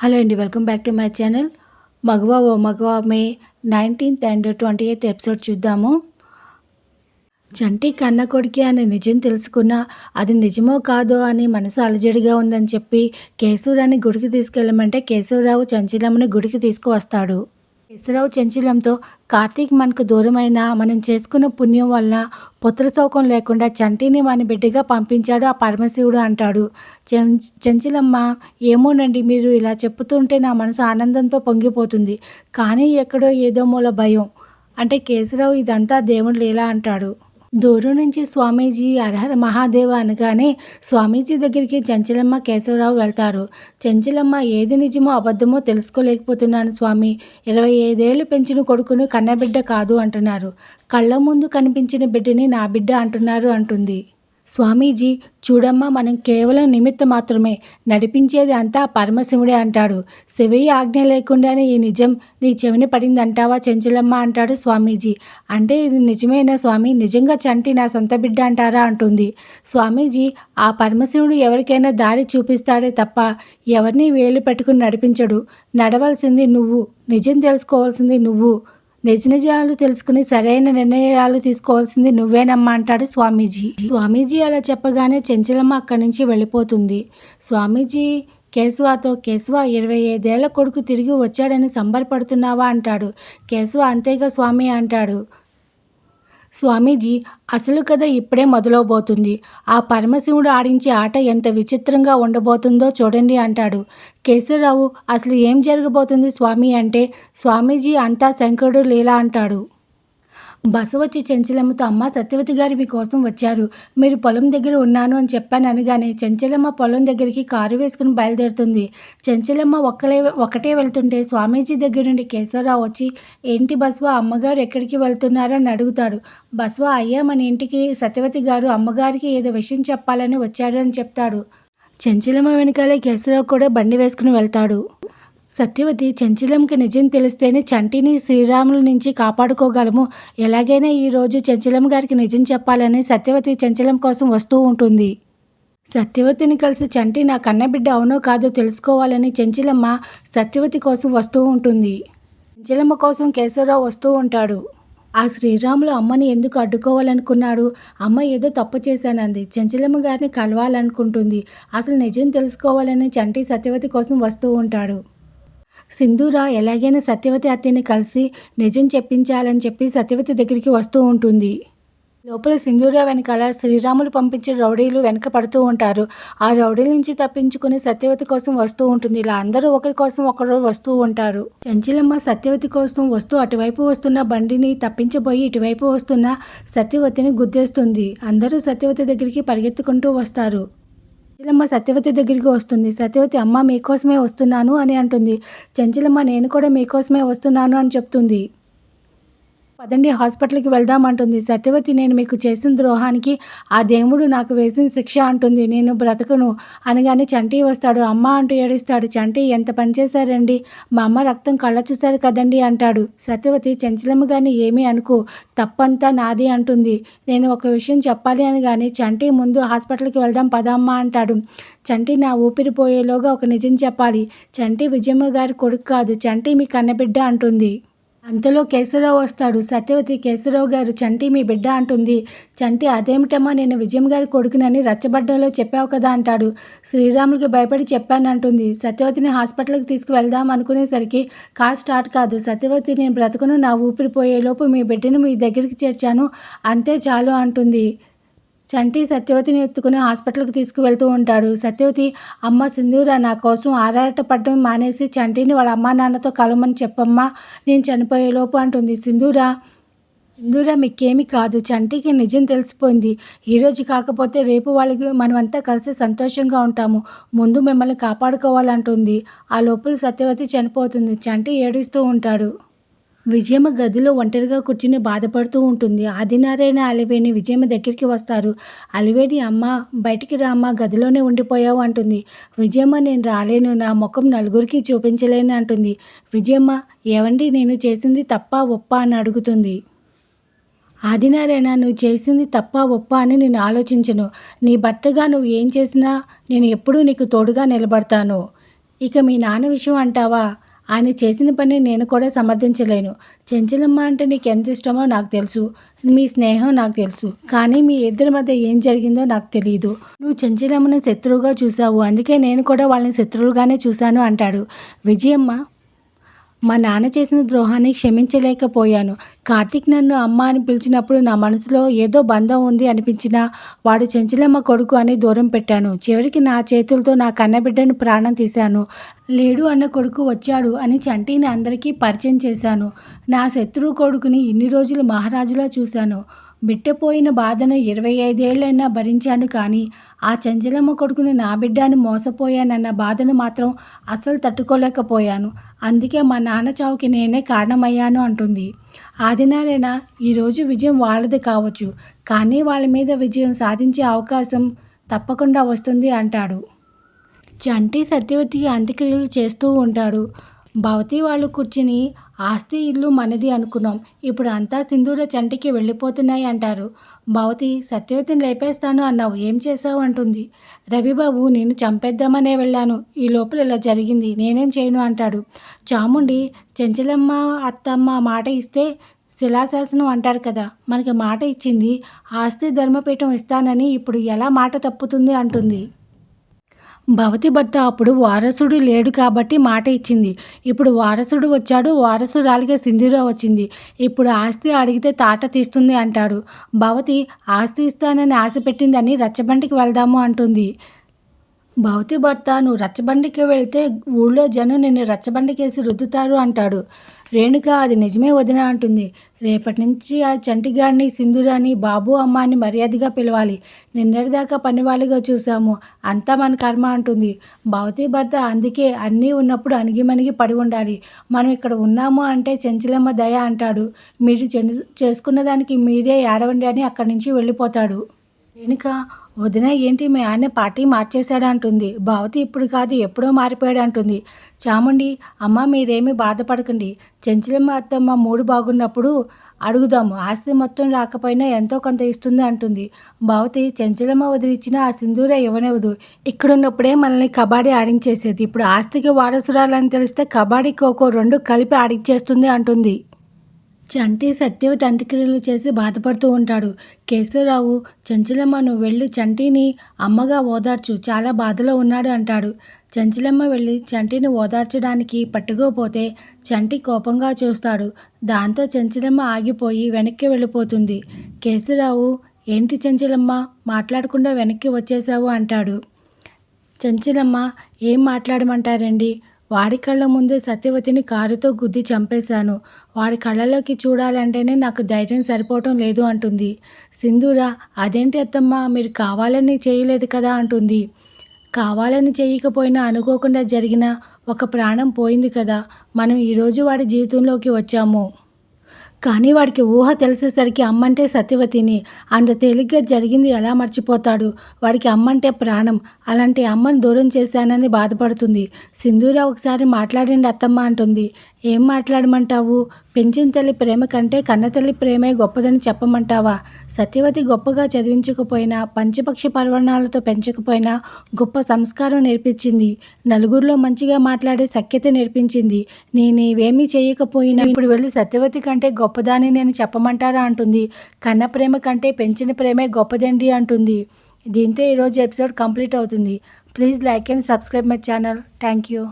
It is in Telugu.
హలో అండి, welcome back to my channel. మగవా ఓ మగవా May 19th and 28th episode చూద్దాము. చంటి కన్న కొడుకే అని నిజం తెలుసుకున్నా అది నిజమో కాదో అని మనసు అలజడిగా ఉందని చెప్పి కేశవరావుని గుడికి తీసుకెళ్ళమంటే కేశవరావు చంచలమ్మని గుడికి తీసుకువస్తాడు. కేశవరావు చంచలంతో కార్తీక్ మనకు దూరమైనా మనం చేసుకున్న పుణ్యం వలన పుత్ర శోకం లేకుండా చంటిని మన బిడ్డగా పంపించాడు ఆ పరమశివుడు అంటాడు. చంచలమ్మ, ఏమోనండి, మీరు ఇలా చెప్తుంటే నా మనసు ఆనందంతో పొంగిపోతుంది, కానీ ఎక్కడో ఏదో మూల భయం. అంటే కేశవరావు ఇదంతా దేవుడి లీల అంటాడు. దూరం నుంచి స్వామీజీ హరహర మహాదేవ అనగానే స్వామీజీ దగ్గరికి చంచలమ్మ కేశవరావు వెళ్తారు. చంచలమ్మ, ఏది నిజమో అబద్ధమో తెలుసుకోలేకపోతున్నాను స్వామి, 25 ఏళ్ళు పెంచిన కొడుకును కన్నబిడ్డ కాదు అంటున్నారు, కళ్ళ ముందు కనిపించిన బిడ్డని నా బిడ్డ అంటున్నారు అంటుంది. స్వామీజీ, చూడమ్మా, మనం కేవలం నిమిత్త మాత్రమే, నడిపించేది అంతా పరమశివుడే అంటాడు. శివయ్య ఆజ్ఞ లేకుండానే ఈ నిజం నీ చెవిని పడిందంటావా చంచలమ్మ అంటాడు స్వామీజీ. అంటే ఇది నిజమేనా స్వామి, నిజంగా చంటి నా సొంత బిడ్డ అంటారా అంటుంది. స్వామీజీ, ఆ పరమశివుడు ఎవరికైనా దారి చూపిస్తాడే తప్ప ఎవరిని వేలు పెట్టుకుని నడిపించడు. నడవలసింది నువ్వు, నిజం తెలుసుకోవాల్సింది నువ్వు, నిజాలు తెలుసుకుని సరైన నిర్ణయాలు తీసుకోవాల్సింది నువ్వేనమ్మా అంటాడు స్వామీజీ. స్వామీజీ అలా చెప్పగానే చంచలమ్మ అక్కడి నుంచి వెళ్ళిపోతుంది. స్వామీజీ కేశవతో, కేశవ, 25 ఏళ్ల కొడుకు తిరిగి వచ్చాడని సంబరపడుతున్నావా అంటాడు. కేశవ, అంతేగా స్వామి అంటాడు. స్వామీజీ, అసలు కథ ఇప్పుడే మొదలవబోతుంది. ఆ పరమశివుడు ఆడించే ఆట ఎంత విచిత్రంగా ఉండబోతుందో చూడండి అంటాడు. కేశవరావు, అసలు ఏం జరగబోతుంది స్వామి అంటే, స్వామీజీ అంతా శంకరుడు లీల అంటాడు. బస వచ్చి చంచలమ్మతో, అమ్మ సత్యవతి గారు మీకోసం వచ్చారు, మీరు పొలం దగ్గర ఉన్నాను అని చెప్పాను అనగానే చంచలమ్మ పొలం దగ్గరికి కారు వేసుకుని బయలుదేరుతుంది. చంచలమ్మ ఒకటే వెళ్తుంటే స్వామీజీ దగ్గర నుండి కేశవరావు వచ్చి, ఏంటి బసవ, అమ్మగారు ఎక్కడికి వెళ్తున్నారని అడుగుతాడు. బసవ, అయ్యా, మన ఇంటికి సత్యవతి గారు అమ్మగారికి ఏదో విషయం చెప్పాలని వచ్చారు అని చెప్తాడు. చంచలమ్మ వెనకాలే కేశవరావు కూడా బండి వేసుకుని వెళ్తాడు. సత్యవతి, చంచలంకి నిజం తెలిస్తేనే చంటిని శ్రీరాముల నుంచి కాపాడుకోగలము, ఎలాగైనా ఈరోజు చంచలం గారికి నిజం చెప్పాలని సత్యవతి చంచలం కోసం వస్తూ ఉంటుంది. సత్యవతిని కలిసి చంటి నా కన్నబిడ్డ అవునో కాదో తెలుసుకోవాలని చంచలమ్మ సత్యవతి కోసం వస్తూ ఉంటుంది. చంచలమ్మ కోసం కేశవరావు వస్తూ ఉంటాడు. ఆ శ్రీరాములు అమ్మని ఎందుకు అడ్డుకోవాలనుకున్నాడు? అమ్మ ఏదో తప్పు చేశానంది, చంచలమ్మ గారిని కలవాలనుకుంటుంది, అసలు నిజం తెలుసుకోవాలని చంటి సత్యవతి కోసం వస్తూ ఉంటాడు. సింధూర ఎలాగైనా సత్యవతి అత్తని కలిసి నిజం చెప్పించాలని చెప్పి సత్యవతి దగ్గరికి వస్తూ ఉంటుంది. లోపల సింధూర వెనకాల శ్రీరాములు పంపించిన రౌడీలు వెనక పడుతూ ఉంటారు. ఆ రౌడీల నుంచి తప్పించుకుని సత్యవతి కోసం వస్తూ ఉంటుంది. ఇలా అందరూ ఒకరి కోసం ఒకరు వస్తూ ఉంటారు. చంచలమ్మ సత్యవతి కోసం వస్తూ అటువైపు వస్తున్న బండిని తప్పించబోయి ఇటువైపు వస్తున్న సత్యవతిని గుద్దేస్తుంది. అందరూ సత్యవతి దగ్గరికి పరిగెత్తుకుంటూ వస్తారు. చంచలమ్మ సత్యవతి దగ్గరికి వస్తుంది. సత్యవతి, అమ్మ మీకోసమే వస్తున్నాను అని అంటుంది. చంచలమ్మ, నేను కూడా మీకోసమే వస్తున్నాను అని చెప్తుంది. పదండి, హాస్పిటల్కి వెళ్దామంటుంది. సత్యవతి, నేను మీకు చేసిన ద్రోహానికి ఆ దేవుడు నాకు వేసిన శిక్ష అంటుంది, నేను బ్రతకను అనగానే చంటి వస్తాడు. అమ్మ అంటూ ఏడుస్తాడు. చంటి, ఎంత పనిచేశారండి, మా అమ్మ రక్తం కళ్ళ చూశారు కదండి అంటాడు. సత్యవతి, చంచలమ్మ గారిని ఏమీ అనుకో, తప్పంతా నాది అంటుంది. నేను ఒక విషయం చెప్పాలి అనగానే చంటి, ముందు హాస్పిటల్కి వెళ్దాం పదమ్మా అంటాడు. చంటి, నా ఊపిరి పోయేలోగా ఒక నిజం చెప్పాలి, చంటి విజయమ్మ గారి కొడుకు కాదు, చంటి మీ కన్నబిడ్డ అంటుంది. అంతలో కేశవరావు వస్తాడు. సత్యవతి, కేశవరావు గారు, చంటి మీ బిడ్డ అంటుంది. చంటి, అదేమిటమ్మా, నేను విజయం గారి కొడుకునని రచ్చబడ్డలో చెప్పావు కదా అంటాడు. శ్రీరాములకి భయపడి చెప్పానంటుంది. సత్యవతిని హాస్పిటల్కి తీసుకువెళ్దాం అనుకునేసరికి కార్ స్టార్ట్ కాదు. సత్యవతి, నేను బ్రతుకును, నా ఊపిరి పోయేలోపు మీ బిడ్డను మీ దగ్గరికి చేర్చాను, అంతే చాలు అంటుంది. చంటి సత్యవతిని ఎత్తుకుని హాస్పిటల్కి తీసుకువెళ్తూ ఉంటాడు. సత్యవతి, అమ్మ సింధూర, నా కోసం ఆరాటపడడం మానేసి చంటిని వాళ్ళ అమ్మా నాన్నతో కలవమని చెప్పమ్మా, నేను చనిపోయేలోపు అంటుంది. సింధూర, మీకేమీ కాదు, చంటికి నిజం తెలిసిపోయింది, ఈరోజు కాకపోతే రేపు వాళ్ళకి మనమంతా కలిసి సంతోషంగా ఉంటాము, ముందు మిమ్మల్ని కాపాడుకోవాలంటుంది. ఆ లోపల సత్యవతి చనిపోతుంది. చంటి ఏడుస్తూ ఉంటాడు. విజయమ్మ గదిలో ఒంటరిగా కూర్చుని బాధపడుతూ ఉంటుంది. ఆదినారాయణ, అలివేణి విజయమ్మ దగ్గరికి వస్తారు. అలివేణి, అమ్మ బయటికి రామ్మ, గదిలోనే ఉండిపోయావు అంటుంది. విజయమ్మ, నేను రాలేను, నా ముఖం నలుగురికి చూపించలేను అంటుంది. విజయమ్మ, ఏవండి, నేను చేసింది తప్పా ఒప్పా అని అడుగుతుంది. ఆదినారాయణ, నువ్వు చేసింది తప్పా ఒప్పా అని నేను ఆలోచించను, నీ భర్తగా నువ్వు ఏం చేసినా నేను ఎప్పుడూ నీకు తోడుగా నిలబడతాను, ఇక మీ నాన్న విషయం అంటావా? ఆయన చేసిన పని నేను కూడా సమర్థించలేను. చెంచలమ్మ అంటే నీకెంత ఇష్టమో నాకు తెలుసు. మీ స్నేహం నాకు తెలుసు. కానీ మీ ఇద్దరి మధ్య ఏం జరిగిందో నాకు తెలీదు. నువ్వు చెంచలమ్మను శత్రువుగా చూసావు. అందుకే నేను కూడా వాళ్ళని శత్రువులుగానే చూశాను అంటాడు. విజయమ్మ, మా నాన్న చేసిన ద్రోహాన్ని క్షమించలేకపోయాను. కార్తీక్ నన్ను అమ్మ అని పిలిచినప్పుడు నా మనసులో ఏదో బంధం ఉంది అనిపించినా వాడు చెంచలమ్మ కొడుకు అని దూరం పెట్టాను. చివరికి నా చేతులతో నా కన్నబిడ్డను ప్రాణం తీశాను. లేడు అన్న కొడుకు వచ్చాడు అని చంటిని అందరికీ పరిచయం చేశాను. నా శత్రువు కొడుకుని ఇన్ని రోజులు మహారాజులా చూశాను. బిట్టపోయిన బాధను 25 ఏళ్ళైనా భరించాను. కానీ ఆ చెంచలమ్మ కొడుకుని నా బిడ్డని మోసపోయానన్న బాధను మాత్రం అసలు తట్టుకోలేకపోయాను. అందుకే మా నాన్న చావుకి నేనే కారణమయ్యాను అంటుంది. ఆదినారాయణ, ఈరోజు విజయం వాళ్ళది కావచ్చు, కానీ వాళ్ళ మీద విజయం సాధించే అవకాశం తప్పకుండా వస్తుంది అంటాడు. చంటి సత్యవతికి అంత్యక్రియలు చేస్తూ ఉంటాడు. భవతి వాళ్ళు కూర్చుని ఆస్తి ఇల్లు మనది అనుకున్నాం, ఇప్పుడు అంతా సింధూర చంటికి వెళ్ళిపోతున్నాయి అంటారు. భవతి, సత్యవతిని లేపేస్తాను అన్నావు, ఏం చేసావు అంటుంది. రవిబాబు, నేను చంపేద్దామనే వెళ్ళాను, ఈ లోపల ఇలా జరిగింది, నేనేం చేయను అంటాడు. చాముండి, చెంచలమ్మ అత్తమ్మ మాట ఇస్తే శిలాశాసనం అంటారు కదా, మనకి మాట ఇచ్చింది, ఆస్తి ధర్మపీఠం ఇస్తానని ఇప్పుడు ఎలా మాట తప్పుతుంది అంటుంది. భవతి భర్త అప్పుడు వారసుడు లేడు కాబట్టి మాట ఇచ్చింది. ఇప్పుడు వారసుడు వచ్చాడు, వారసురాలిగా సింధూర వచ్చింది. ఇప్పుడు ఆస్తి అడిగితే తాట తీస్తుంది అంటాడు. భవతి, ఆస్తి ఇస్తానని ఆశ పెట్టిందని రచ్చబండికి వెళ్దాము అంటుంది. భవతి భర్త, నువ్వు రచ్చబండికి వెళ్తే ఊళ్ళో జనం నిన్ను రచ్చబండికేసి రుద్దుతారు అంటాడు. రేణుక, అది నిజమే వదిన అంటుంది. రేపటి నుంచి ఆ చంటిగాడిని సింధూరాని బాబు అమ్మ అని మర్యాదగా పిలవాలి. నిన్నటిదాకా పనివాళ్ళుగా చూసాము, అంతా మన కర్మ అంటుంది. భవతి భర్త, అందుకే అన్నీ ఉన్నప్పుడు అణిగిమణిగి పడి ఉండాలి. మనం ఇక్కడ ఉన్నాము అంటే చెంచలమ్మ దయ అంటాడు. మీరు చేసుకున్న దానికి మీరే ఏడవండి అని అక్కడి నుంచి వెళ్ళిపోతాడు. రేణుక, వదిన ఏంటి మీ ఆయన పార్టీ మార్చేశాడు అంటుంది. భవతి, ఇప్పుడు కాదు ఎప్పుడో మారిపోయాడు అంటుంది. చాముండి, అమ్మ మీరేమీ బాధపడకండి, చెంచలమ్మ అత్తమ్మ మూడు బాగున్నప్పుడు అడుగుదాము, ఆస్తి మొత్తం రాకపోయినా ఎంతో కొంత ఇస్తుంది అంటుంది. భవతి, చెంచలమ్మ వదిలిచ్చిన ఆ సింధూర ఇవ్వనివ్వదు, ఇక్కడున్నప్పుడే మనల్ని కబడ్డీ ఆడించేసేది, ఇప్పుడు ఆస్తికి వారసురాలని తెలిస్తే కబడ్డీ ఖోఖో రెండు కలిపి ఆడించేస్తుంది అంటుంది. చంటి సత్యవతి అంత్యక్రియలు చేసి బాధపడుతూ ఉంటాడు. కేశవరావు, చెంచలమ్మ నువ్వు వెళ్ళి చంటిని అమ్మగా ఓదార్చు, చాలా బాధలో ఉన్నాడు అంటాడు. చెంచలమ్మ వెళ్ళి చంటిని ఓదార్చడానికి పట్టుకోపోతే చంటి కోపంగా చూస్తాడు. దాంతో చెంచలమ్మ ఆగిపోయి వెనక్కి వెళ్ళిపోతుంది. కేశవరావు, ఏంటి చెంచలమ్మ మాట్లాడకుండా వెనక్కి వచ్చేసావు అంటాడు. చెంచలమ్మ, ఏం మాట్లాడమంటారండి, వాడి కళ్ళ ముందే సత్యవతిని కారుతో గుద్ది చంపేశాను, వాడి కళ్ళలోకి చూడాలంటేనే నాకు ధైర్యం సరిపోవటం లేదు అంటుంది. సింధూర, అదేంటి అత్తమ్మ, మీరు కావాలని చేయలేదు కదా అంటుంది. కావాలని చేయకపోయినా అనుకోకుండా జరిగిన ఒక ప్రాణం పోయింది కదా, మనం ఈరోజు వాడి జీవితంలోకి వచ్చాము. కానీ వాడికి ఊహ తెలిసేసరికి అమ్మంటే సత్యవతిని, అంత తేలిగ్గా జరిగింది ఎలా మర్చిపోతాడు. వాడికి అమ్మంటే ప్రాణం, అలాంటి అమ్మను దూరం చేశానని బాధపడుతుంది. సింధూర, ఒకసారి మాట్లాడండి అత్తమ్మ అంటుంది. ఏం మాట్లాడమంటావు, పెంచిన తల్లి ప్రేమ కంటే కన్నతల్లి ప్రేమే గొప్పదని చెప్పమంటావా? సత్యవతి గొప్పగా చదివించకపోయినా, పంచపక్షి పర్వణాలతో పెంచకపోయినా గొప్ప సంస్కారం నేర్పించింది, నలుగురిలో మంచిగా మాట్లాడే సఖ్యత నేర్పించింది. నేనేమీ చేయకపోయినా ఇప్పుడు వెళ్ళి సత్యవతి కంటే గొప్పదాని నేను చెప్పమంటారా అంటుంది. కన్న ప్రేమ కంటే పెంచిన ప్రేమే గొప్పదండి అంటుంది. దీంతో ఈరోజు ఎపిసోడ్ కంప్లీట్ అవుతుంది. Please like and subscribe my channel. Thank you.